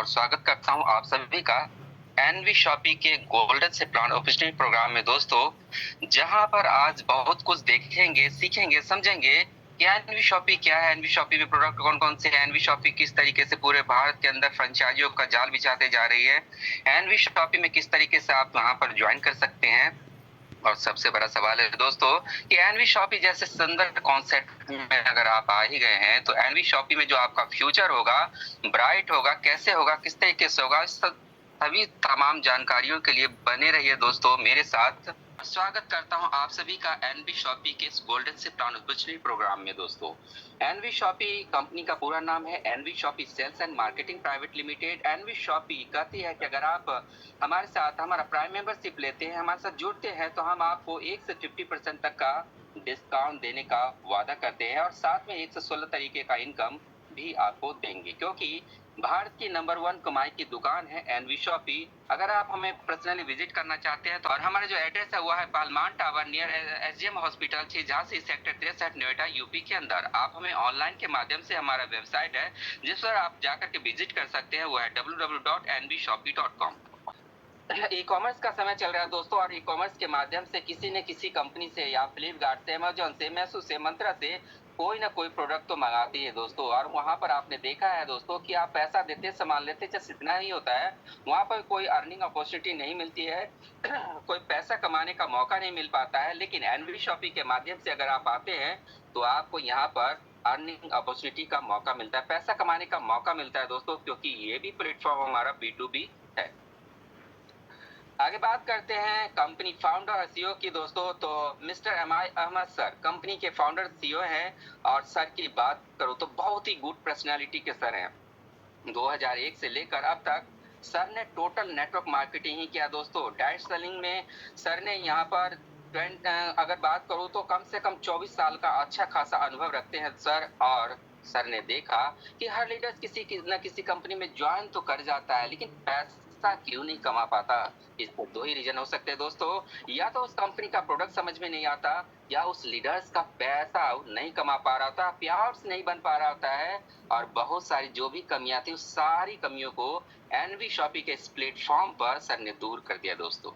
और स्वागत करता हूं आप सभी का एनवी शॉपी के गोल्डन से प्लान अपॉर्चुनिटी प्रोग्राम में दोस्तों, जहां पर आज बहुत कुछ देखेंगे, सीखेंगे, समझेंगे कि एनवी शॉपी क्या है, एनवी शॉपी में प्रोडक्ट कौन-कौन से हैं, एनवी शॉपी किस तरीके से पूरे भारत के अंदर फ्रेंचाइजियों का जाल बिछाते जा रही है, एनवी शॉपी में किस तरीके से आप वहां पर ज्वाइन कर सकते हैं। और सबसे बड़ा सवाल है दोस्तों कि एनवी शॉपी जैसे सुंदर कॉन्सेप्ट में अगर आप आ ही गए हैं तो एनवी शॉपी में जो आपका फ्यूचर होगा, ब्राइट होगा, कैसे होगा, किस तरीके से होगा, इस सभी तमाम जानकारियों के लिए बने रहिए दोस्तों मेरे साथ। स्वागत करता हूं आप सभी का एनवी शॉपी के इस गोल्डन से प्लान अपॉर्चुनिटी प्रोग्राम में दोस्तों। एनवी शॉपी कंपनी का पूरा नाम है NV Shoppy sales and marketing private limited. NV Shoppy कहती है कि अगर आप हमारे साथ हमारा प्राइम मेंबरशिप लेते हैं, हमारे साथ जुड़ते हैं, तो हम आपको 1 से 50% तक का डिस्काउंट देने का वादा करते हैं और साथ में 1 से 16 तरीके का इनकम भी आपको देंगे, क्योंकि भारत की नंबर 1 कमाई की दुकान है एनवी शॉपी। अगर आप हमें पर्सनली विजिट करना चाहते हैं तो और हमारा जो एड्रेस है वो है पालमान tower near SGM hospital, Jhansi sector 63 Noida UP के अंदर। आप हमें ऑनलाइन के माध्यम से हमारा वेबसाइट है जिस पर आप जाकर के विजिट कर सकते हैं, वो है www.nvshopee.com। ई कॉमर्स का समय चल रहा है दोस्तों, और ई कॉमर्स के माध्यम से किसी न किसी कंपनी से या फ्लिपकार्ट से, अमेजोन से, मेसो से, मंत्रा से कोई ना कोई प्रोडक्ट तो मंगाती है दोस्तों। और वहां पर आपने देखा है दोस्तों कि आप पैसा देते सामान लेते जस्ट इतना ही होता है, वहां पर कोई अर्निंग अपॉर्चुनिटी नहीं मिलती है कोई पैसा कमाने का मौका नहीं मिल पाता है। लेकिन एनवी शॉपी के माध्यम से अगर आप आते हैं तो आपको यहाँ पर अर्निंग अपॉर्चुनिटी का मौका मिलता है, पैसा कमाने का मौका मिलता है दोस्तों, क्योंकि ये भी प्लेटफॉर्म हमारा B2B है। आगे बात करते हैं कंपनी फाउंडर और सीईओ की दोस्तों। तो mister MI Ahmed sir company के फाउंडर सीईओ हैं, और सर की बात करूं तो बहुत ही गुड पर्सनालिटी के सर हैं। 2001 से लेकर अब तक सर ने टोटल नेटवर्क मार्केटिंग ही किया दोस्तों। डायरेक्ट सेलिंग में सर ने यहाँ पर अगर बात करूं तो कम से कम 24 साल का अच्छा खासा अनुभव रखते हैं सर। और सर ने देखा कि हर लीडर किसी न किसी कंपनी में ज्वाइन तो कर जाता है, लेकिन पैसा क्यों नहीं कमा पाता। इसके 2 ही रीजन हो सकते हैं दोस्तों, या तो उस कंपनी का प्रोडक्ट समझ में नहीं आता, या उस लीडर्स का पैसा नहीं कमा पा रहा था, प्यार्स नहीं बन पा रहा होता है। और बहुत सारी जो भी कमियां थी उस सारी कमियों को एनवी शॉपी के इस प्लेटफॉर्म पर सर ने दूर कर दिया दोस्तों।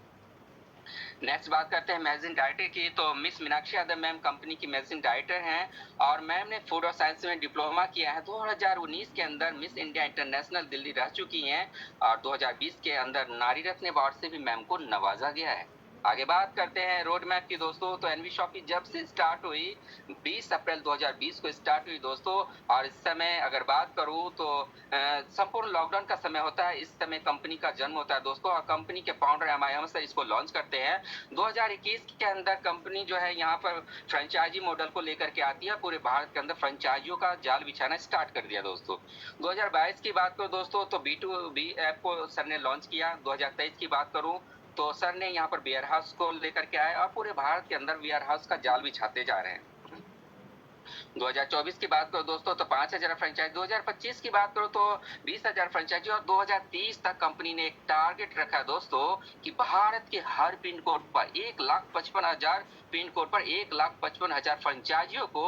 नेक्स्ट बात करते हैं मैनेजिंग डायरेक्टर की। तो miss Meenakshi Yadav ma'am company की मैनेजिंग डायरेक्टर हैं, और मैम ने फूड और साइंस में डिप्लोमा किया है। 2019 के अंदर मिस इंडिया इंटरनेशनल दिल्ली रह चुकी हैं, और 2020 के अंदर नारी रत्न अवार्ड से भी मैम को नवाजा गया है। आगे बात करते हैं रोड मैप की दोस्तों। तो एनवी शॉपी जब से स्टार्ट हुई 20 अप्रैल 2020 को स्टार्ट हुई दोस्तों, और इस समय अगर बात करूं तो संपूर्ण लॉकडाउन का समय होता है, इस समय कंपनी का जन्म होता है दोस्तों, और कंपनी के फाउंडर एमआई अहमद सर इसको लॉन्च करते हैं। 2021 के अंदर कंपनी जो है यहाँ पर फ्रेंचाइजी मॉडल को लेकर के आती है, पूरे भारत के अंदर फ्रेंचाइजियों का जाल बिछाना स्टार्ट कर दिया दोस्तों। 2022 की बात करो दोस्तों तो B2B ऐप को सर ने लॉन्च किया। 2023 की बात करूं तो सर ने यहाँ पर वेयर हाउस को लेकर के आए, और पूरे भारत के अंदर वेयर हाउस का जाल बिछाते जा रहे हैं। 2024 की बात करो दोस्तों तो 5000 फ्रेंचाइज, 2025 की बात करो तो 20,000 फ्रेंचाइजी, और 2030 तक कंपनी ने एक टारगेट रखा है दोस्तों कि भारत के हर पिन कोड पर 1,55,000 पिन कोड पर 1,55,000 फ्रेंचाइजियों को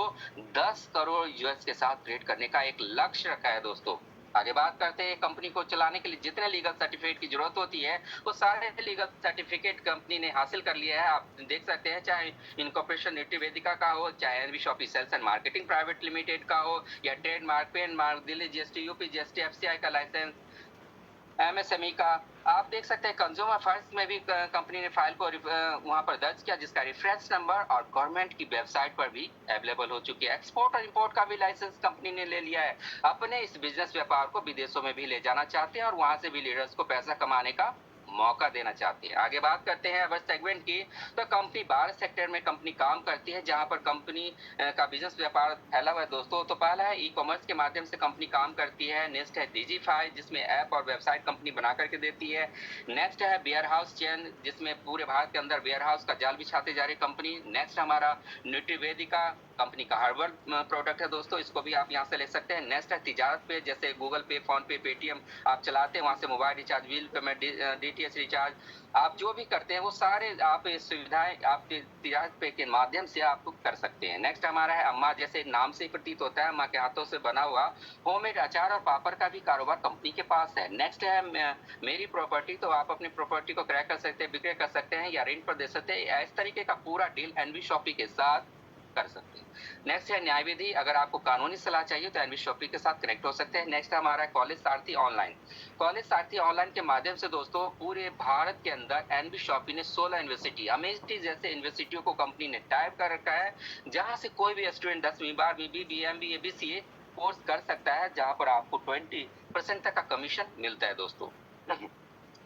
10 करोड़ यूएस के साथ क्रिएट करने का एक लक्ष्य रखा है दोस्तों। आगे बात करते हैं कंपनी को चलाने के लिए जितने लीगल सर्टिफिकेट की जरूरत होती है वो सारे लीगल सर्टिफिकेट कंपनी ने हासिल कर लिया है। आप देख सकते हैं, चाहे इनकॉर्पोरेशन वेदिका का हो, चाहे NV Shoppy sales and marketing private limited का हो, या trademark, pen mark, Delhi GST, UP GST, FCI का लाइसेंस, एमएसएमई का। आप देख सकते हैं कंज्यूमर फर्स्ट में भी कंपनी ने फाइल को वहां पर दर्ज किया, जिसका रेफरेंस नंबर और गवर्नमेंट की वेबसाइट पर भी अवेलेबल हो चुकी है। एक्सपोर्ट और इंपोर्ट का भी लाइसेंस कंपनी ने ले लिया है। अपने इस बिजनेस व्यापार को विदेशों में भी ले जाना चाहते हैं, और वहां से भी लीडर्स को पैसा कमाने का मौका देना चाहती है। आगे बात करते हैं अब सेगमेंट की। तो कंपनी 12 सेक्टर में कंपनी काम करती है, जहां पर कंपनी का बिजनेस व्यापार फैला हुआ है दोस्तों। तो पहला है ई कॉमर्स के माध्यम से कंपनी काम करती है। नेक्स्ट है डिजीफाई, जिसमें ऐप और वेबसाइट कंपनी बना करके देती है। नेक्स्ट है वेयर हाउस चेन, जिसमें पूरे भारत के अंदर वेयर हाउस का जाल बिछाते जा रही कंपनी। नेक्स्ट हमारा न्यूट्रीवेदिका, कंपनी का हार्डवेयर प्रोडक्ट है दोस्तों, इसको भी आप यहाँ से ले सकते हैं। नेक्स्ट है तिजारत पे, जैसे गूगल पे, फोन पे, पेटीएम आप चलाते हैं, वहाँ से mobile recharge, bill payment, DTH recharge, आप जो भी करते हैं वो सारे आप ये सुविधाएं आप तिजारत पे के माध्यम से आप कर सकते हैं। नेक्स्ट हमारा है अम्मा, जैसे नाम से ही प्रतीत होता है, अम्मा के हाथों से बना हुआ होममेड अचार और पापड़ का भी कारोबार कंपनी के पास है। नेक्स्ट है मेरी प्रॉपर्टी, तो आप अपनी प्रॉपर्टी को क्रय कर सकते हैं, विक्रय कर सकते हैं या रेंट पर दे सकते हैं। इस तरीके का पूरा डील एनवी शॉपी के साथ कर सकते हैं। नेक्स्ट है न्याय विधि, अगर आपको कानूनी सलाह चाहिए तो एनवी शॉपी के साथ कनेक्ट हो सकते हैं। नेक्स्ट हमारा है कॉलेज सारथी ऑनलाइन। कॉलेज सारथी ऑनलाइन के माध्यम से दोस्तों पूरे भारत के अंदर एनवी शॉपी ने 16 यूनिवर्सिटी, अमेरिटी जैसे यूनिवर्सिटियों को कंपनी ने टाइप कर रखा है, जहां से कोई भी स्टूडेंट 10वीं 12वीं बीबी एमबीए बीसीए कोर्स कर सकता है, जहां पर आपको 20% तक का कमीशन मिलता है दोस्तों।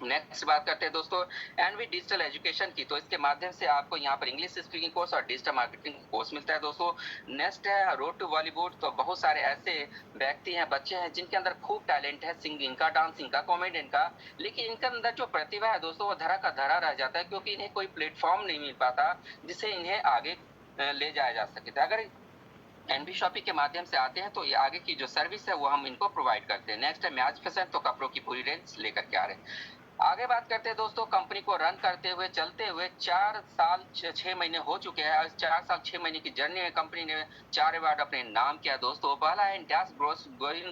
नेक्स्ट बात करते हैं दोस्तों एनवी डिजिटल एजुकेशन की, तो इसके माध्यम से आपको यहाँ पर इंग्लिश स्पीकिंग कोर्स और डिजिटल मार्केटिंग कोर्स मिलता है दोस्तों। नेक्स्ट है रोड टू बॉलीवुड, तो बहुत सारे ऐसे व्यक्ति हैं, बच्चे हैं जिनके अंदर खूब टैलेंट है, सिंगिंग का, डांसिंग का, कॉमेडियन का, लेकिन इनके अंदर जो प्रतिभा है दोस्तों वो धरा का धरा रह जाता है, क्योंकि इन्हें कोई प्लेटफॉर्म नहीं मिल पाता जिससे इन्हें आगे ले जाया जा सके। तो अगर एनवी शॉपी के माध्यम से आते हैं तो ये आगे की जो सर्विस है वो हम इनको प्रोवाइड करते हैं। नेक्स्ट है मैच फैशन, तो कपड़ों की पूरी रेंज लेकर के आ रहे हैं। आगे बात करते हैं दोस्तों कंपनी को रन करते हुए चलते हुए 4 साल 6 महीने हो चुके हैं। 4 साल 6 महीने की जर्नी में कंपनी ने 4 अवार्ड अपने नाम किया दोस्तों। पहला है इंडियाज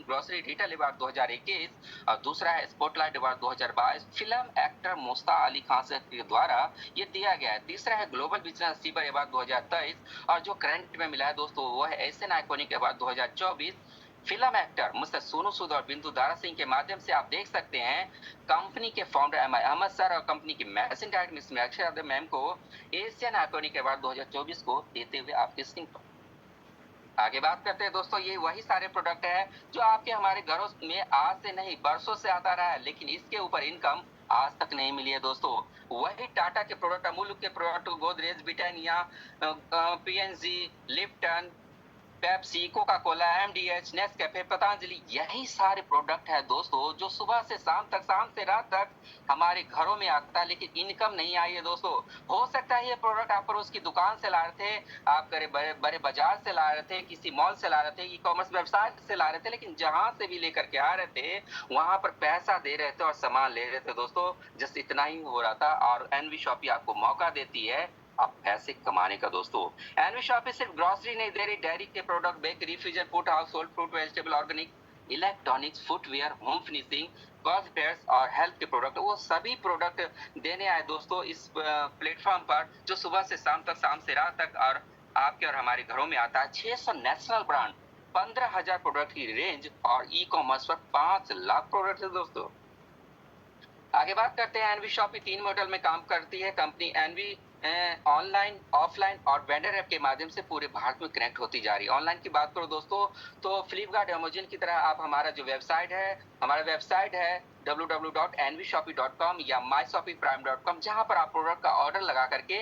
ग्रोसरी रिटेल अवार्ड 2021 और दूसरा है spotlight award 2022 film actor Mushtaq Ali Khan के द्वारा ये दिया गया है। तीसरा है ग्लोबल बिजनेस अचीवर अवार्ड 2023 और जो करंट में मिला है दोस्तों वो है Asian iconic award 2024। Film actor mister Sonu Sood और बिंदु दारा सिंह के माध्यम से आप देख सकते हैं कंपनी के फाउंडर एम आई अहमद सर और कंपनी की managing director miss Meenakshi Yadav ma'am को एशियन आइकॉनिक अवार्ड 2024 को देते हुए आपके स्क्रीन पर। आगे बात करते हैं दोस्तों, ये वही सारे प्रोडक्ट है जो आपके हमारे घरों में आज से नहीं बरसों से आता रहा है, लेकिन इसके ऊपर इनकम आज तक नहीं मिली है दोस्तों। वही टाटा के प्रोडक्ट, अमूल के product, Godrej, Britannia, PNG, Lipton, Pepsi, Coca Cola, MDH, Nescafe, Patanjali, यही सारे प्रोडक्ट है दोस्तों जो सुबह से शाम तक, शाम से रात तक हमारे घरों में आता है, लेकिन इनकम नहीं आई है दोस्तों। हो सकता है ये प्रोडक्ट आप पड़ोस की दुकान से ला रहे थे, आप बड़े बड़े बाजार से ला रहे थे, किसी मॉल से ला रहे थे, ई कॉमर्स व्यवसाय से ला रहे थे, लेकिन जहां से भी लेकर के आ रहे थे वहां पर पैसा दे रहे थे और सामान ले रहे थे दोस्तों, जस्ट इतना ही हो रहा था। और एनवी शॉपी आपको मौका देती है आप पैसे कमाने का दोस्तों। एनवी शॉपी सिर्फ ग्रोसरी नहीं दे रही, डेयरी के product, bakery, freezer, food, house hold, fruit, vegetable, organic, electronics, footwear, home finishing, cosmetics और हेल्थ के प्रोडक्ट, वो सभी प्रोडक्ट देने आए दोस्तों इस प्लेटफॉर्म पर, जो सुबह से शाम तक, शाम से रात तक और आपके और हमारे घरों में आता है। 600 नेशनल ब्रांड, 15,000 प्रोडक्ट की रेंज और ई कॉमर्स पर 5 लाख प्रोडक्ट है दोस्तों। आगे बात करते हैं एनवी शॉपी 3 मॉडल में काम करती है कंपनी। एनवी ऑनलाइन, ऑफलाइन और वेंडर ऐप के माध्यम से पूरे भारत में कनेक्ट होती जा रही है। ऑनलाइन की बात करो दोस्तों तो फ्लिपकार्ट, अमेज़न की तरह आप हमारा जो वेबसाइट है, हमारा वेबसाइट है www.nvshopee.com या myshoppeeprime.com, जहां पर आप प्रोडक्ट का ऑर्डर लगा करके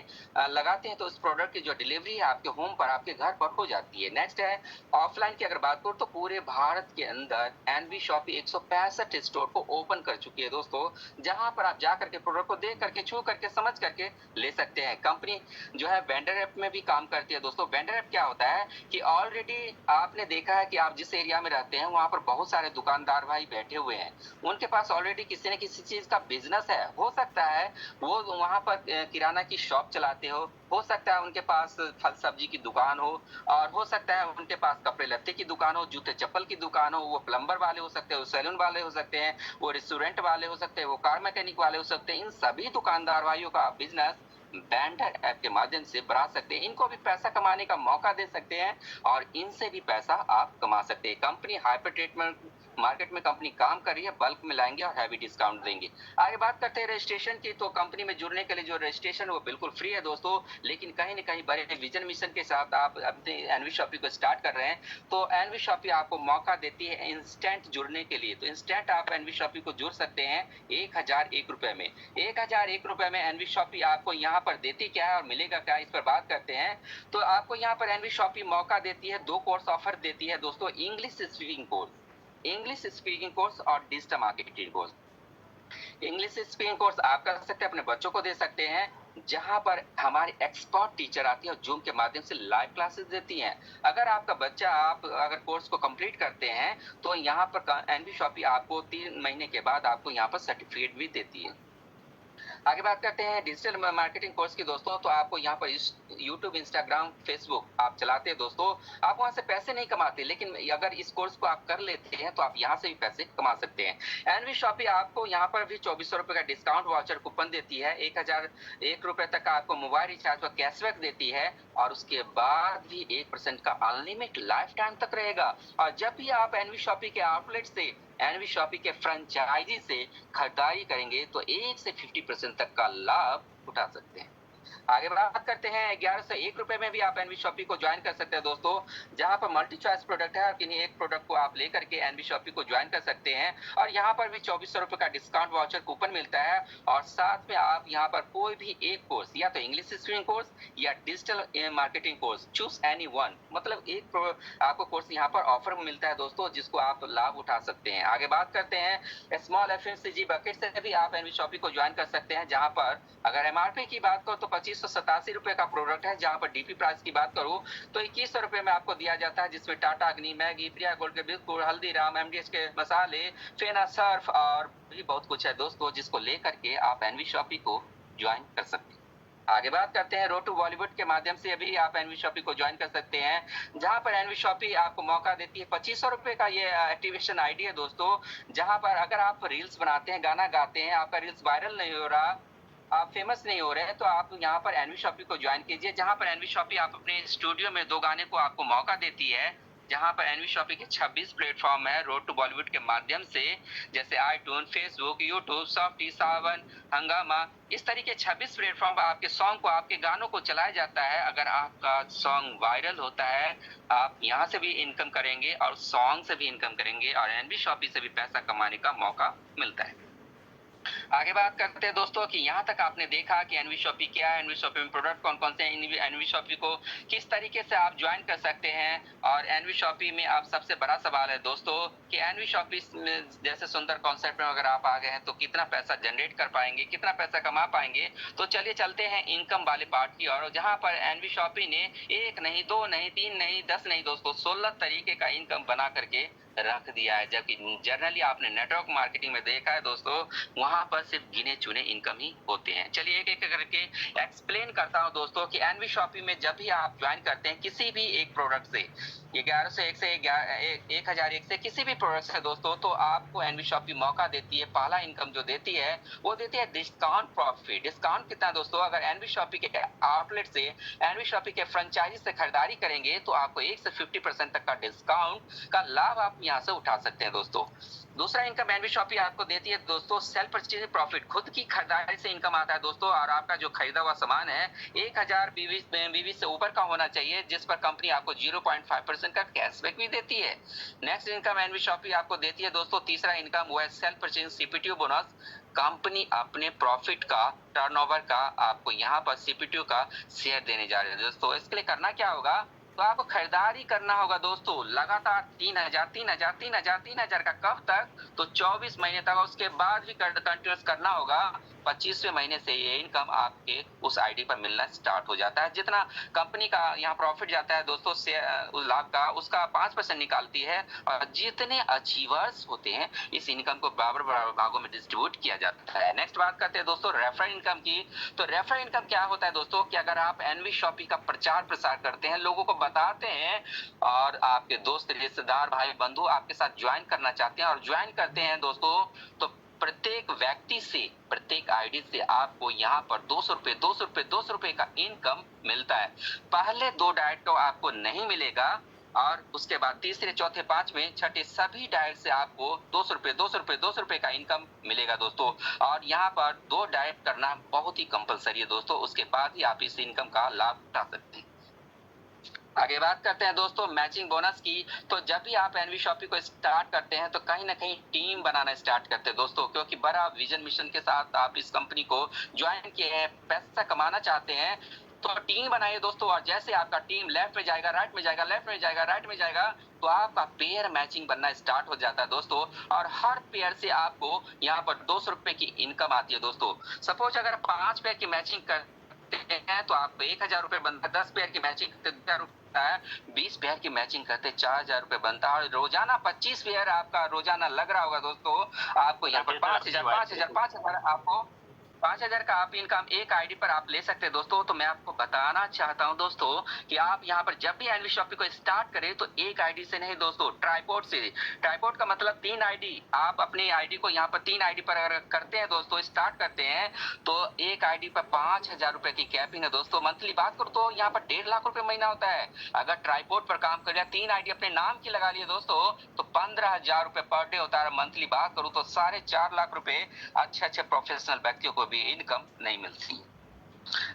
लगाते हैं तो उस प्रोडक्ट की जो डिलीवरी है आपके होम पर, आपके घर पर हो जाती है। नेक्स्ट है ऑफलाइन की अगर बात करो तो पूरे भारत के अंदर एनवी शॉपी 165 स्टोर को ओपन कर चुकी है दोस्तों, जहां पर आप जा करके प्रोडक्ट को देख करके, छू करके, समझ करके ले सकते हैं। कंपनी जो है वेंडर ऐप में भी काम करती है दोस्तों। वेंडर ऐप क्या होता है कि ऑलरेडी आपने देखा है कि आप जिस एरिया में रहते हैं वहां पर बहुत सारे दुकानदार भाई बैठे हुए हैं, उनके पास ऑलरेडी किसी न किसी चीज का बिजनेस है। हो सकता है वो वहां पर किराना की शॉप चलाते हो सकता है उनके पास फल सब्जी की दुकान और हो सकता है उनके पास कपड़े लत्ते की दुकान हो, जूते चप्पल की दुकान हो, वो प्लम्बर वाले हो सकते हैं, वो सैलून वाले हो सकते हैं, वो रेस्टोरेंट वाले हो सकते हैं, वो कार मैकेनिक वाले हो सकते हैं। इन सभी दुकानदार भाइयों का बिजनेस वेंडर ऐप के माध्यम से बढ़ा सकते हैं, इनको भी पैसा कमाने का मौका दे सकते हैं और इनसे भी पैसा आप कमा सकते हैं। कंपनी हाइपर ट्रीटमेंट मार्केट में कंपनी काम कर रही है, बल्क में लाएंगे और हैवी डिस्काउंट देंगे। आगे बात करते हैं रजिस्ट्रेशन की, तो कंपनी में जुड़ने के लिए जो रजिस्ट्रेशन वो बिल्कुल फ्री है दोस्तों, लेकिन कहीं न कहीं बड़े विजन मिशन के साथ आप अपने एनवी शॉपी को स्टार्ट कर रहे हैं तो एनवी शॉपी आपको मौका देती है इंस्टेंट जुड़ने के लिए। तो इंस्टेंट आप एनवी शॉपी को जुड़ सकते हैं 1001 रुपए में। 1001 रुपए में एनवी शॉपी आपको यहाँ पर देती क्या है और मिलेगा क्या, इस पर बात करते हैं। तो आपको यहाँ पर एनवी शॉपी मौका देती है, 2 कोर्स ऑफर देती है दोस्तों, इंग्लिश स्पीकिंग कोर्स और digital marketing course. English speaking course आप कर सकते हैं, अपने बच्चों को दे सकते हैं जहाँ पर हमारे एक्सपर्ट टीचर आती है और जूम के माध्यम से लाइव क्लासेस देती हैं। अगर आपका बच्चा आप अगर कोर्स को कंप्लीट करते हैं तो यहाँ पर एनवी शॉपी आपको 3 महीने के बाद आपको यहाँ पर सर्टिफिकेट भी देती है। आगे बात करते हैं डिजिटल मार्केटिंग कोर्स की दोस्तों। तो आपको यहाँ पर यूट्यूब, इंस्टाग्राम, फेसबुक आप चलाते हैं दोस्तों, आप वहां से पैसे नहीं कमाते, लेकिन अगर इस कोर्स को आप कर लेते हैं तो आप यहाँ से भी पैसे कमा सकते हैं। एनवी शॉपी आपको यहाँ पर भी 2400 रुपए का डिस्काउंट वाउचर कूपन देती है, 1001 रुपए तक का आपको मोबाइल रिचार्ज पर कैशबैक देती है, और उसके बाद भी 1% का अनलिमिटेड लाइफ टाइम तक रहेगा। और जब भी आप एनवी शॉपी के आउटलेट से, एनवी शॉपी के फ्रेंचाइजी से खरीदारी करेंगे तो 1 से 50% तक का लाभ उठा सकते हैं। आगे बात करते हैं 1101 में भी आप एनवी शॉपी को ज्वाइन कर सकते हैं दोस्तों, जहां पर मल्टी चॉइस प्रोडक्ट है और किन्हीं एक प्रोडक्ट को आप लेकर के एनवी शॉपी को ज्वाइन कर सकते हैं, और यहाँ पर भी 2400 रुपए का डिस्काउंट वाउचर कूपन मिलता है। और साथ में आप यहाँ पर कोई भी एक कोर्स, या तो इंग्लिश स्पीकिंग कोर्स या digital marketing course, choose any one, मतलब एक आपको कोर्स यहाँ पर ऑफर मिलता है दोस्तों, जिसको आप लाभ उठा सकते हैं। आगे बात करते हैं स्मॉल एफएमसीजी बकेट से भी आप एनवी शॉपी को ज्वाइन कर सकते हैं, जहां पर अगर एमआरपी की बात करो तो 2587 रुपए का प्रोडक्ट है, जहां पर डीपी प्राइस की बात करूं तो 2100 रुपए में आपको दिया जाता है, जिसमें टाटा अग्नि, मैगी, प्रिया गोल्ड के बिस्कुट, हल्दीराम, एमडीएच के मसाले, फेना सर्फ और भी बहुत कुछ है दोस्तों, जिसको लेकर के आप एनवी शॉपी को ज्वाइन कर सकते हैं। आगे बात करते हैं रोड टू बॉलीवुड के माध्यम से भी आप एनवी शॉपी को ज्वाइन कर सकते हैं, जहां पर एनवी शॉपी आपको मौका देती है 2500 रुपए का ये एक्टिवेशन आईडी है दोस्तों, जहां पर अगर आप रील्स बनाते हैं, गाना गाते हैं, आपका रील्स वायरल नहीं हो रहा, आप फेमस नहीं हो रहे हैं, तो आप यहाँ पर एनवी शॉपी को ज्वाइन कीजिए, जहां पर एनवी शॉपी आप अपने स्टूडियो में 2 गाने को आपको मौका देती है, जहां पर एनवी शॉपी के 26 प्लेटफॉर्म है रोड टू बॉलीवुड के माध्यम से, जैसे आईट्यून, फेसबुक, यूट्यूब, सॉफ्टी, सावन, हंगामा, इस तरीके 26 प्लेटफॉर्म पर आपके सॉन्ग को, आपके गानों को चलाया जाता है। अगर आपका सॉन्ग वायरल होता है, आप यहाँ से भी इनकम करेंगे और सॉन्ग से भी इनकम करेंगे, और एनवी शॉपी से भी पैसा कमाने का मौका मिलता है। आगे बात करते हैं दोस्तों कि यहाँ तक आपने देखा कि एनवी शॉपी क्या है, एनवी शॉपी में प्रोडक्ट कौन कौन से हैं, एनवी शॉपी को किस तरीके से आप ज्वाइन कर सकते हैं, और एनवी शॉपी में आप सबसे बड़ा सवाल है दोस्तों कि एनवी शॉपी में जैसे सुंदर कॉन्सेप्ट में अगर आप आ गए हैं तो कितना पैसा जनरेट कर पाएंगे, कितना पैसा कमा पाएंगे। तो चलिए चलते हैं इनकम वाले पार्ट की ओर, जहाँ पर एनवी शॉपी ने 1 नहीं, 2 नहीं, 3 नहीं, 10 नहीं दोस्तों, 16 तरीके का इनकम बना करके रख दिया है। जबकि जनरली आपने नेटवर्क मार्केटिंग में देखा है दोस्तों, वहां पर सिर्फ गिने चुने इनकम ही होते हैं। चलिए एक एक करके एक्सप्लेन करता हूं दोस्तों कि एनवी शॉपी में जब भी आप ज्वाइन करते हैं किसी भी एक प्रोडक्ट से, 1101 से 1001 से किसी भी प्रोडक्ट से दोस्तों, तो आपको एनवी शॉपी मौका देती है, पहला इनकम जो देती है वो देती है डिस्काउंट प्रॉफिट। डिस्काउंट कितना दोस्तों, अगर एनवी शॉपी के आउटलेट से, एनवी शॉपी के फ्रेंचाइजी से खरीदारी करेंगे तो आपको 1 से 50% तक का डिस्काउंट का लाभ आप यहाँ से उठा सकते हैं दोस्तों। दूसरा इनकम एनवी शॉपी आपको देती है दोस्तों सेल्फ परचेज प्रॉफिट, खुद की खरीदारी से इनकम आता है दोस्तों, और आपका जो खरीदा हुआ सामान है 1000 बीवी से ऊपर का होना चाहिए, जिस पर कंपनी आपको 0.5% का कैशबैक भी देती है। नेक्स्ट इनकम एनवी शॉपी आपको देती है दोस्तों, तीसरा इनकम वो है सेल्फ परचेज सीपीटीओ बोनस। कंपनी अपने प्रॉफिट का, टर्नओवर का आपको यहाँ पर सीपीटीओ का शेयर देने जा रही है दोस्तों। इसके लिए करना क्या होगा, तो आपको खरीदारी करना होगा दोस्तों लगातार 3000 3000 3000 3000 का, कब तक, तो 24 महीने तक। उसके बाद भी कंटिन्यूस करना होगा। 25वें महीने से ये इनकम आपके उस आईडी पर मिलना स्टार्ट हो जाता है। जितना कंपनी का यहाँ प्रॉफिट जाता है दोस्तों से उस लाभ का, उसका 5% निकालती है, और जितने अचीवर्स होते हैं इस इनकम को बराबर बराबर भागों में डिस्ट्रीब्यूट किया जाता है। नेक्स्ट बात करते हैं दोस्तों रेफरल इनकम की। तो रेफरल इनकम क्या होता है दोस्तों कि अगर आप एनवी शॉपी का प्रचार प्रसार करते हैं, लोगों को बताते हैं, और आपके दोस्त, रिश्तेदार, भाई बंधु आपके साथ ज्वाइन करना चाहते हैं और ज्वाइन करते हैं दोस्तों, तो प्रत्येक व्यक्ति से, प्रत्येक आईडी से आपको यहाँ पर 200 रुपए 200 रुपए 200 रुपए का इनकम मिलता है। पहले 2 डायरेक्ट तो आपको नहीं मिलेगा, और उसके बाद तीसरे, चौथे, पांचवें, छठे सभी डायरेक्ट से आपको 200 रुपए 200 रुपए 200 रुपए का इनकम मिलेगा दोस्तों। और यहाँ पर 2 डायरेक्ट करना बहुत ही कंपलसरी है दोस्तों, उसके बाद ही आप इस इनकम का लाभ उठा सकते हैं। आगे बात करते हैं दोस्तों मैचिंग बोनस की। तो जब भी आप एनवी शॉपी को स्टार्ट करते हैं तो कहीं ना कहीं टीम बनाना स्टार्ट करते हैं दोस्तों, क्योंकि बड़ा विजन मिशन के साथ आप इस कंपनी को ज्वाइन किए हैं, पैसा कमाना चाहते हैं, तो टीम बनाइए दोस्तों। और जैसे आपका टीम लेफ्ट में जाएगा, राइट में जाएगा, लेफ्ट में जाएगा, राइट में जाएगा, तो आपका पेयर मैचिंग बनना स्टार्ट हो जाता है दोस्तों, और हर पेयर से आपको यहाँ पर 200 रुपए की इनकम आती है दोस्तों। सपोज अगर 5 पेयर की मैचिंग कर हैं तो आपको 1,000 रुपए बनता है। 10 पेयर की मैचिंग करते 2,000 रुपए है, 20 पेयर की मैचिंग करते 4,000 रुपए बनता है और रोजाना 25 पेयर आपका रोजाना लग रहा होगा दोस्तों। आपको यहाँ पर 5,000 आपको 5,000 का आप इनकम एक आईडी पर आप ले सकते हैं दोस्तों। तो मैं आपको बताना चाहता हूं दोस्तों कि आप यहाँ पर जब भी एनवी शॉपी को स्टार्ट करें तो एक आईडी से नहीं दोस्तों, ट्राइपॉड से। ट्राइपॉड का मतलब 3 आईडी। आप अपनी आईडी को यहाँ पर 3 आईडी पर अगर करते हैं दोस्तों, स्टार्ट करते हैं तो एक आईडी पर 5,000 रुपए की कैपिंग है दोस्तों। मंथली बात करो तो यहाँ पर 1.5 लाख रुपए महीना होता है। अगर ट्राइपॉड पर काम कर रहे 3 आईडी अपने नाम की लगा लिए दोस्तों तो 15,000 रुपए पर डे होता है। मंथली बात करूं तो 4.5 लाख रुपए अच्छे प्रोफेशनल व्यक्तियों को भी इनकम नहीं मिलती।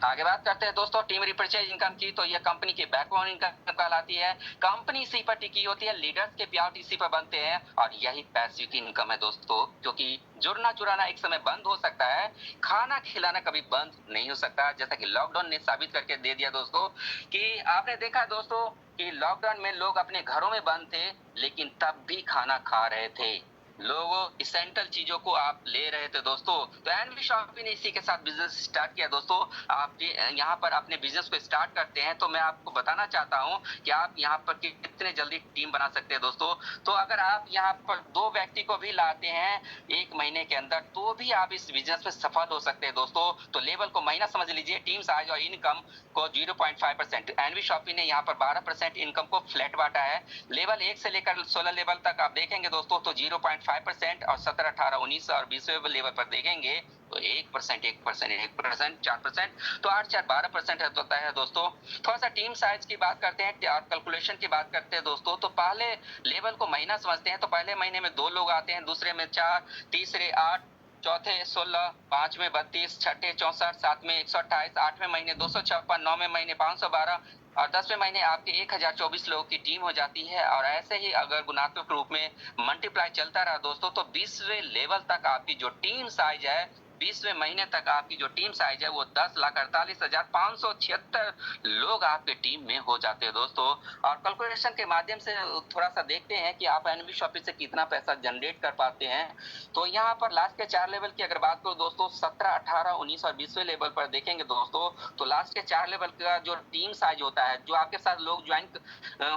आगे बात करते हैं दोस्तों टीम रिपर्चेज इनकम की। तो यह कंपनी की बैकबोन इनकम कहलाती है। कंपनी इसी पर टिकी होती है, लीडर्स के प्याउट इसी पर बनते हैं और यही पैसिव की इनकम है दोस्तों। क्योंकि जुड़ना चुराना एक समय बंद हो सकता है, खाना खिलाना कभी बंद नहीं हो सकता। जैसा कि लॉकडाउन ने साबित करके दे दिया दोस्तों कि आपने देखा दोस्तों कि लॉकडाउन में लोग अपने घरों में बंद थे लेकिन तब भी खाना खा रहे थे। लोगों इसेंशियल चीजों को आप ले रहे थे दोस्तों। तो एनवी शॉपी ने इसी के साथ बिजनेस स्टार्ट किया दोस्तों। आप यहाँ पर अपने बिजनेस को स्टार्ट करते हैं तो मैं आपको बताना चाहता हूँ कि आप यहाँ पर कितने जल्दी टीम बना सकते हैं दोस्तों। तो अगर आप यहाँ पर 2 व्यक्ति को भी लाते हैं 1 महीने के अंदर तो भी आप इस बिजनेस में सफल हो सकते हैं दोस्तों। तो लेवल को महीना समझ लीजिए, टीम साइज और इनकम को 0.5%। एनवी शॉपी ने यहाँ पर 12% इनकम को फ्लैट बांटा है। लेवल 1 से लेकर 16 लेवल तक आप देखेंगे दोस्तों तो 0.5% और 17, 18, 19 और 20वें लेवल पर देखेंगे तो 1%, 1%, 1%, 4%, तो 8, 4, 12% होता है दोस्तों। थोड़ा सा टीम साइज की बात करते हैं और कैलकुलेशन की बात करते हैं दोस्तों। तो पहले लेवल को महीना समझते हैं तो पहले महीने में 2 लोग आते हैं, दूसरे में 4, तीसरे 8, चौथे 16, पांचवें 32, छठे 64, सातवें 128, 8वें महीने 256, 9वें महीने 512 और 10वें महीने आपके 1024 लोगों की टीम हो जाती है। और ऐसे ही अगर गुणात्मक रूप में मल्टीप्लाई चलता रहा दोस्तों तो 20वें लेवल तक आपकी जो टीम साइज है, 20वें महीने तक आपकी जो टीम साइज है वो 10,48,576 लोग आपके टीम में हो जाते हैं दोस्तों। और कैलकुलेशन के माध्यम से थोड़ा सा देखते हैं कि आप एनवी शॉपी से कितना पैसा जनरेट कर पाते हैं। तो यहाँ पर लास्ट के 4 लेवल की अगर बात करो दोस्तों, 17, 18, 19 और 20वें लेवल पर देखेंगे दोस्तों तो लास्ट के 4 लेवल का जो टीम साइज होता है, जो आपके साथ लोग ज्वाइन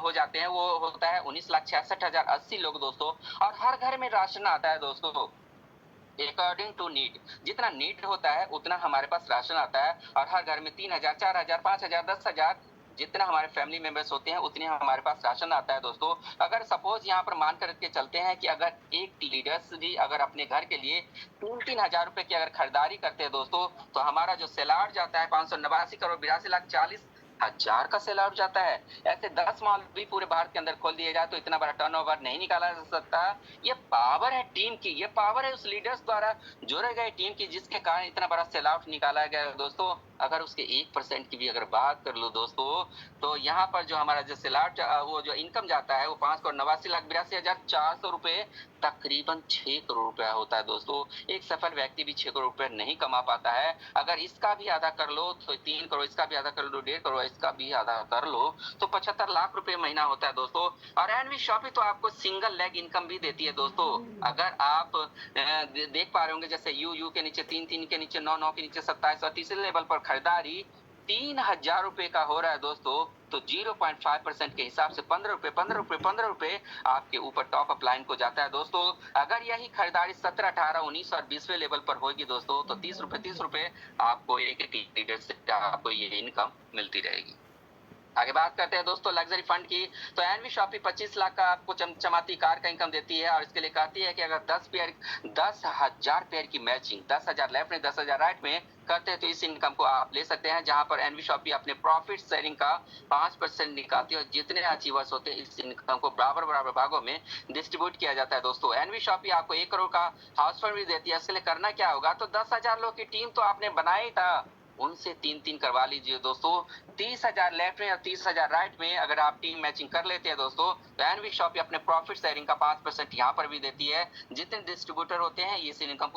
हो जाते हैं, वो होता है 19,66,080 लोग दोस्तों। और हर घर में राशन आता है दोस्तों अकॉर्डिंग टू नीड। जितना नीड होता है उतना हमारे पास राशन आता है और हर घर में 3,000, 4,000, 5,000, 10,000 जितना हमारे फैमिली मेंबर्स होते हैं उतने हमारे पास राशन आता है दोस्तों। अगर सपोज यहाँ पर मान करके चलते हैं कि अगर एक लीडर्स जी अगर अपने घर के लिए 3,000 रुपए की अगर खरीदारी करते हैं दोस्तों तो हमारा जो सेलार जाता है 589,82,40,40,000 का सेल आउट जाता है। ऐसे 10 मॉल भी पूरे भारत के अंदर खोल दिए जाए तो इतना बड़ा टर्नओवर नहीं निकाला जा सकता। ये पावर है टीम की, ये पावर है उस लीडर्स द्वारा जोड़े गए टीम की, जिसके कारण इतना बड़ा सेल आउट निकाला गया दोस्तों। अगर उसके 1% की भी अगर बात कर लो दोस्तों तो यहाँ पर जो हमारा जो सेल आउट वो जो इनकम जाता है वो 5,89,82,400 रुपए, तकरीबन 6 करोड़ रुपया होता है दोस्तों। एक सफल व्यक्ति भी 6 करोड़ रुपए नहीं कमा पाता है। अगर इसका भी आधा कर लो तो 3 करोड़, इसका भी आधा कर लो 1.5 करोड़, इसका भी आधा कर लो तो 75 लाख रुपए महीना होता है दोस्तों। और एनवी शॉपी तो आपको सिंगल लेग इनकम भी देती है दोस्तों। अगर आप देख पा रहे होंगे जैसे यू के नीचे 3, 3 के नीचे 9, 9 के नीचे 27 और तीसरे लेवल पर खरीदारी 3,000 रुपए का हो रहा है दोस्तों। तो 0.5% के हिसाब से 15 रुपए 15 रुपए 15 रुपए आपके ऊपर टॉप अप लाइन को जाता है दोस्तों। अगर यही खरीदारी 17, 18, 19 और 20वें लेवल पर होगी दोस्तों तो 30 रुपए आपको एक लीडर से आपको ये इनकम मिलती रहेगी। आगे बात करते हैं दोस्तों लग्जरी फंड की। तो एनवी शॉपी 25 लाख का आपको चमचमाती कार का इनकम देती है और इसके लिए कहती है कि अगर 10,000 पेयर की मैचिंग 10,000 लेफ्ट में 10,000 राइट में करते हैं तो इस इनकम को आप ले सकते हैं। जहां पर एनवी शॉपी अपने प्रॉफिट शेयरिंग का 5% निकालती है और जितने अचीवर्स होते हैं इस इनकम को बराबर बराबर भागों में डिस्ट्रीब्यूट किया जाता है दोस्तों। एनवी शॉपी आपको 1 करोड़ का हाउस फंड भी देती है। इसके लिए करना क्या होगा, तो 10,000 लोग की टीम तो आपने बनाई था, उनसे 3-3 करवा लीजिए दोस्तों। 30,000 लेफ्ट में और 30,000 राइट में अगर आप टीम मैचिंग कर लेते हैं दोस्तों, तो एनवी शॉपी अपने प्रॉफिट शेयरिंग का 5% यहाँ पर भी देती है। जितने डिस्ट्रीब्यूटर होते हैं इस इनकम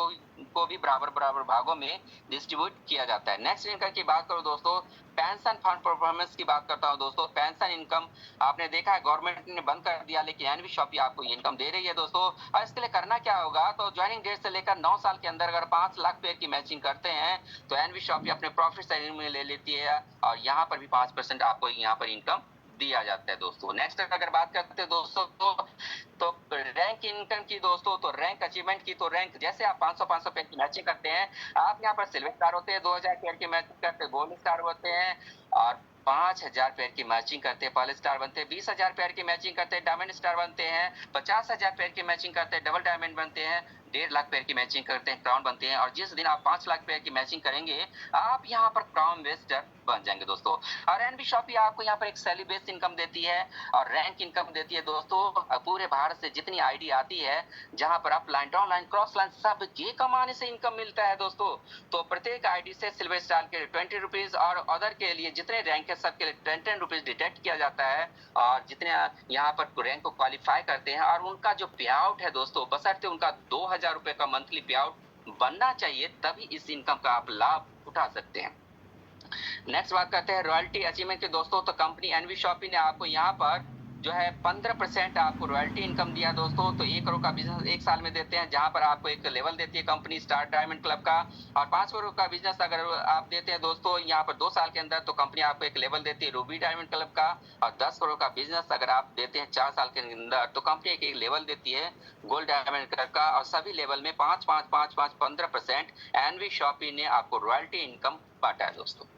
को भी बराबर भागों में डिस्ट्रीब्यूट किया जाता है। नेक्स्ट इनकम की बात करो दोस्तों, पेंशन फंड परफॉर्मेंस की बात करता हूं दोस्तों। पेंशन इनकम आपने देखा है गवर्नमेंट ने बंद कर दिया, लेकिन एनवी शॉपी आपको ये इनकम दे रही है दोस्तों। और इसके लिए करना क्या होगा, तो ज्वाइनिंग डेट से लेकर 9 साल के अंदर अगर 5 लाख पेयर की मैचिंग करते हैं तो एनवी शॉपी अपने प्रॉफिट शेयरिंग में ले लेती है और यहाँ पर भी 5% आपको यहाँ पर इनकम दिया जाता है दोस्तों। नेक्स्ट अगर बात करते हैं दोस्तों तो रैंक इनकम की दोस्तों, तो रैंक अचीवमेंट की, तो रैंक जैसे आप 500 पेयर की मैचिंग करते हैं, आप यहाँ पर सिल्वर स्टार होते हैं, 2000 पेयर की मैचिंग करते हैं गोल्ड स्टार होते हैं, और 5000 पेयर की मैचिंग करते हैं पर्ल स्टार बनते हैं, 20,000 पेयर की मैचिंग करते हैं डायमंड स्टार बनते हैं, 50,000 पेयर की मैचिंग करते हैं डबल डायमंड बनते हैं, 1.5 लाख पेयर की मैचिंग करते हैं क्राउन बनते हैं, और जिस दिन आप 5 लाख पेयर की मैचिंग करेंगे आप यहाँ पर क्राउन वेस्टर बन जाएंगे दोस्तों। और एनवी शॉपी आपको यहाँ पर एक सैलरी बेस्ड इनकम देती है और रैंक इनकम देती है दोस्तों। पूरे भारत से जितनी आईडी आती है जहां पर up line down line cross line सब के कमाने से इनकम मिलता है दोस्तों। तो प्रत्येक आईडी से सिल्वर स्टार के 20 रुपीज और अदर के लिए जितने रैंक है सबके लिए 10 रुपीज डिटेक्ट किया जाता है, और जितने यहाँ पर रैंक को क्वालिफाई करते हैं और उनका जो पे आउट है दोस्तों, बशर्ते उनका 2000 रुपए का मंथली पे आउट बनना चाहिए, तभी इस इनकम का आप लाभ उठा सकते हैं। नेक्स्ट बात करते हैं रॉयल्टी अचीवमेंट के दोस्तों। तो कंपनी एनवी शॉपी ने आपको यहाँ पर जो है 15% आपको रॉयल्टी इनकम दिया दोस्तों। तो 1 करोड़ का बिजनेस 1 साल में देते हैं, जहां पर आपको एक लेवल देती है कंपनी स्टार डायमंड क्लब का, और 5 करोड़ का बिजनेस अगर आप देते हैं दोस्तों यहाँ पर 2 साल के अंदर, तो कंपनी आपको एक लेवल देती है रूबी डायमंड क्लब का, और 10 करोड़ का बिजनेस अगर आप देते हैं 4 साल के अंदर, तो कंपनी एक लेवल देती है गोल्ड डायमंड क्लब का, और सभी लेवल में 5-5-5-5-15% एनवी शॉपी ने आपको रॉयल्टी इनकम बांटा है दोस्तों।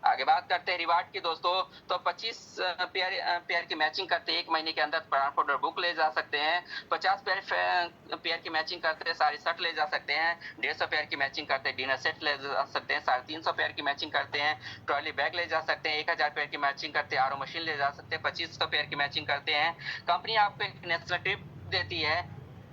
आगे बात करते हैं रिवार्ड की दोस्तों। तो 25 पेयर की मैचिंग करते हैं 1 महीने के अंदर पाउडर बुक ले जा सकते हैं, 50 पेयर की मैचिंग करते हैं सारी शर्ट ले जा सकते हैं, 150 पेयर की मैचिंग करते हैं डिनर सेट ले जा सकते हैं, 350 पेयर की मैचिंग करते हैं ट्रॉली बैग ले जा सकते हैं, 1000 पेयर की मैचिंग करते हैं आरओ मशीन ले जा सकते हैं, 2500 पेयर की मैचिंग करते हैं कंपनी आपको एक नेशनल ट्रिप देती है,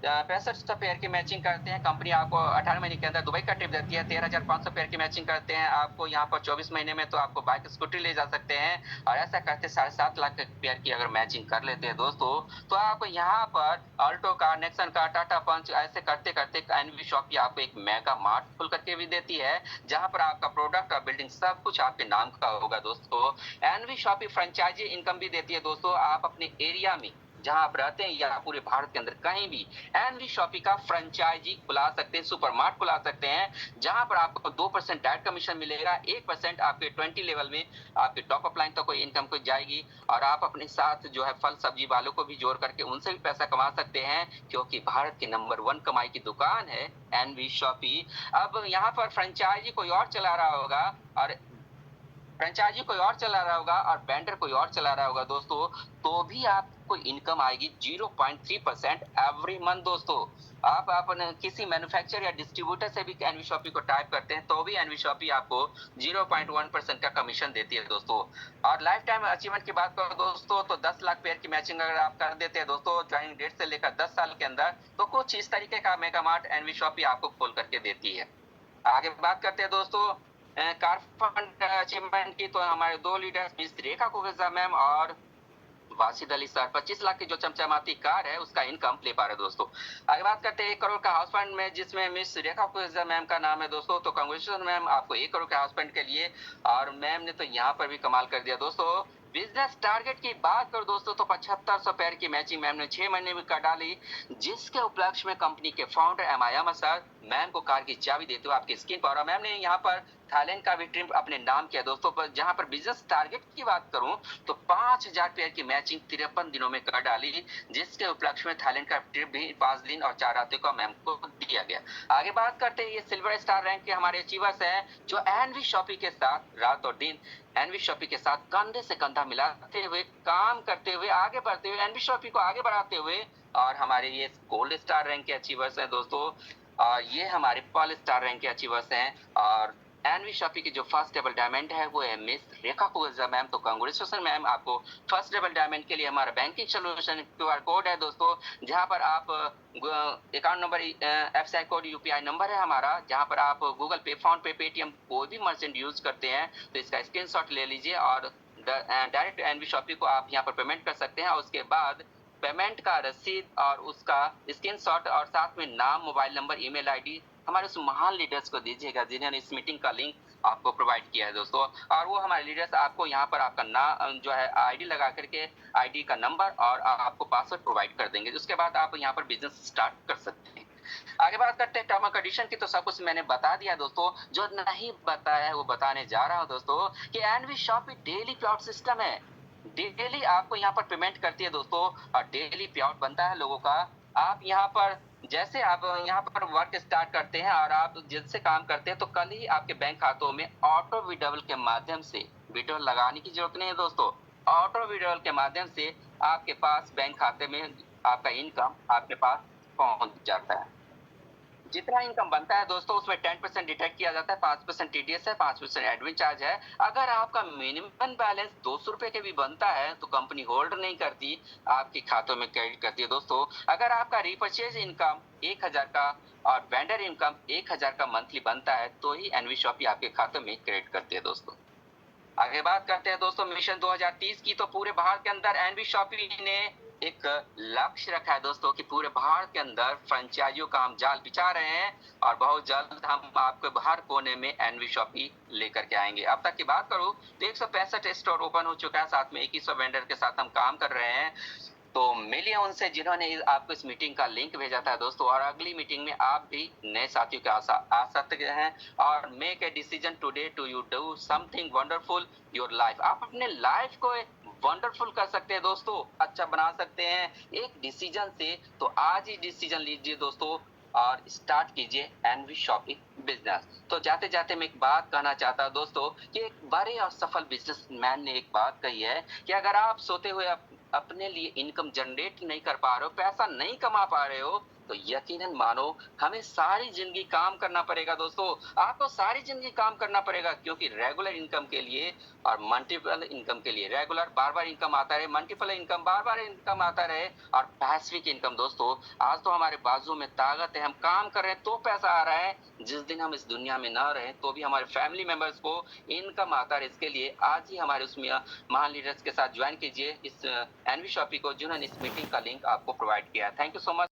6500 पेयर की मैचिंग करते हैं कंपनी आपको 18 महीने के अंदर दुबई का ट्रिप देती है, 13,500 पेयर की मैचिंग करते हैं आपको यहाँ पर 24 महीने में, तो आपको बाइक स्कूटी ले जा सकते हैं, और ऐसा करते 7.5 लाख पेयर की अगर मैचिंग कर लेते हैं दोस्तों, तो आपको यहाँ पर Alto car, Nexon car, Tata Punch ऐसे करते करते एनवी शॉपी आपको एक मेगा मार्ट खुल करके भी देती है, जहां पर आपका प्रोडक्ट और बिल्डिंग सब कुछ आपके नाम का होगा दोस्तों। एनवी शॉपी फ्रेंचाइजी इनकम भी देती है दोस्तों। आप अपने एरिया में जहां आप रहते हैं या पूरे भारत के अंदर कहीं भी एनवी शॉपी का फ्रेंचाइजी खुला सकते हैं, सुपरमार्ट खुला सकते हैं, जहां पर आपको 2% डायरेक्ट कमीशन मिलेगा, 1% आपके 20 लेवल में आपके टॉप अप लाइन तक कोई इनकम को जाएगी, और आप अपने साथ जो है फल सब्जी वालों को भी जोड़ करके उनसे भी पैसा कमा सकते हैं, क्योंकि भारत की नंबर 1 कमाई की दुकान है एनवी शॉपी। अब यहाँ पर फ्रेंचाइजी कोई और चला रहा होगा और वेंडर कोई और चला रहा होगा दोस्तों, तो भी आपको इनकम आएगी 0.3% एवरी मंथ दोस्तों। आप अपने किसी मैन्युफैक्चरर या डिस्ट्रीब्यूटर से भी एनवी शॉपी को टाइप करते हैं तो भी एनवी शॉपी आपको 0.1% का कमीशन देती है दोस्तों। और लाइफ टाइम अचीवमेंट की बात करो दोस्तों, तो 10 लाख पेयर की मैचिंग अगर आप कर देते हैं दोस्तों ज्वाइनिंग डेट से लेकर 10 साल के अंदर, तो कुछ इस तरीके का मेगा मार्ट एनवी शॉपी आपको खोल करके देती है। आगे बात करते हैं दोस्तों कार फंड अचीवमेंट की। तो हमारे 2 लीडर्स मिस रेखा कुरेजा मैम और वासिद अली सर 25 लाख की जो चमचमाती कार है उसका इनकम ले पा रहे दोस्तों। आगे बात करते हैं 1 करोड़ का हाउस फंड में, जिसमें मिस रेखा कुरेजा मैम का नाम है दोस्तों। तो कांग्रेचुलेशन मैम आपको 1 करोड़ के हाउस फंड के लिए, और मैम ने तो यहाँ पर भी कमाल कर दिया दोस्तों। बिजनेस टारगेट की बात करो दोस्तों, तो 7500 पेयर की मैचिंग मैम ने 6 महीने में कर डाली, जिसके उपलक्ष्य में कंपनी के फाउंडर एम सर मैम को कार की चाबी देते हुए आपकी स्क्रीन पर, और मैम ने यहाँ पर थाईलैंड का भी ट्रिप अपने नाम किया दोस्तों। पर जहां पर बिजनेस टारगेट की बात करूं तो 5000 पेयर की मैचिंग 53 दिनों में कर डाली, जिसके उपलक्ष्य में थाईलैंड का ट्रिप भी 5 दिन और 4 रातों का मैम को दिया गया। आगे बात करते हैं ये सिल्वर स्टार रैंक के हमारे अचीवर्स हैं, जो एनवी शॉपी के साथ रात और दिन एनवी शॉपी के साथ कंधे से कंधा मिलाते हुए काम करते हुए आगे बढ़ते हुए एनवी शॉपी को आगे बढ़ाते हुए, और हमारे ये गोल्ड स्टार रैंक के अचीवर्स हैं दोस्तों, और ये हमारे पर्ल स्टार रैंक के अचीवर्स हैं, और एनवी शॉपी की जो फर्स्ट डबल डायमंड है वो है मिस रेखा कुरेजा मैम। तो कांग्रेचुलेशन मैम, आपको फर्स्ट डबल डायमंड के लिए हमारा बैंकिंग सोल्यूशन क्यूआर कोड है दोस्तों, जहां पर आप account number, FCI code, UPI number है हमारा, जहां पर आप गूगल पे, फोन पे, पेटीएम कोई भी मर्चेंट यूज करते हैं तो इसका स्क्रीनशॉट ले लीजिए और डायरेक्ट एनवी शॉपी को आप यहाँ पर पेमेंट कर सकते हैं। और उसके बाद पेमेंट का रसीद और उसका स्क्रीनशॉट और साथ में नाम, मोबाइल नंबर, ईमेल आईडी हमारे उस महान लीडर्स को दीजिएगा जिन्होंने इस मीटिंग का लिंक आपको प्रोवाइड किया है दोस्तों। और वो हमारे लीडर्स आपको यहाँ पर आपका नाम जो है आईडी लगा करके आईडी का नंबर और आपको पासवर्ड प्रोवाइड कर देंगे। उसके बाद आप यहाँ पर बिजनेस स्टार्ट कर सकते हैं। आगे बात करते हैं टर्म कंडीशन की। तो सब कुछ मैंने बता दिया दोस्तों, जो नहीं बताया है वो बताने जा रहा हूँ दोस्तों कि NV Shoppy daily plot system है। डेली आपको यहाँ पर पेमेंट करती है दोस्तों और डेली पेआउट बनता है लोगों का। आप यहाँ पर जैसे आप यहाँ पर वर्क स्टार्ट करते हैं और आप जिनसे काम करते हैं तो कल ही आपके बैंक खातों में ऑटो विड्रॉवल के माध्यम से, विड्रॉवल लगाने की जरूरत नहीं है दोस्तों, ऑटो विड्रॉवल के माध्यम से आपके पास बैंक खाते में आपका इनकम आपके पास पहुंच जाता है। जितना इनकम बनता है दोस्तों उसमें 10% डिडक्ट किया जाता है, 5% टीडीएस है, 5% एडमिन चार्ज है। अगर आपका मिनिमम बैलेंस 200 रुपए के भी बनता है तो कंपनी होल्ड नहीं करती, आपके खातों में क्रेडिट करती है दोस्तों। अगर आपका रिपर्चेज इनकम 1000 का और वेंडर इनकम 1000 का मंथली बनता है तो ही एनवी शॉपी आपके खातों में क्रेडिट करती है दोस्तों। आगे बात करते हैं दोस्तों मिशन 2030 की। तो पूरे भारत के अंदर एनवी शॉपी ने एक लक्ष्य रखा है दोस्तों कि पूरे भारत के अंदर फ्रेंचाइजियों का हम जाल बिछा रहे हैं और बहुत जल्द हम आपके हर कोने में एनवी शॉपी लेकर के आएंगे। अब तक की बात करूं तो 165 स्टोर ओपन हो चुका है, साथ में 2100 वेंडर के साथ हम काम कर रहे हैं। तो मिलिए उनसे जिन्होंने आपको इस मीटिंग का लिंक भेजा था दोस्तों। और अगली मीटिंग में आप भी नए साथियों के आ सकते हैं और make a decision today to you do something wonderful your life. आप अपने लाइफ को वंडरफुल कर सकते हैं दोस्तों, अच्छा बना सकते हैं एक डिसीजन से। तो आज ही डिसीजन लीजिए दोस्तों और स्टार्ट कीजिए एनवी शॉपिंग बिजनेस। तो जाते जाते मैं एक बात कहना चाहता हूं दोस्तों कि एक बड़े और सफल बिजनेसमैन ने एक बात कही है कि अगर आप सोते हुए अपने लिए इनकम जनरेट नहीं कर पा रहे हो, पैसा नहीं कमा पा रहे हो, तो यकीनन मानो हमें सारी जिंदगी काम करना पड़ेगा दोस्तों। आपको सारी जिंदगी काम करना पड़ेगा क्योंकि रेगुलर इनकम के लिए और मल्टीपल इनकम के लिए, रेगुलर बार बार इनकम आता रहे, मल्टीपल इनकम बार बार इनकम आता रहे और पैसिव इनकम दोस्तों। आज तो हमारे बाजू में ताकत है, हम काम कर रहे हैं तो पैसा आ रहा है। जिस दिन हम इस दुनिया में ना रहे तो भी हमारे फैमिली मेंबर्स को इनकम आता है। इसके लिए आज ही हमारे उसमें महान लीडर्स के साथ ज्वाइन कीजिए इस एनवी शॉपी को जिन्होंने इस मीटिंग का लिंक आपको प्रोवाइड किया। Thank you so much.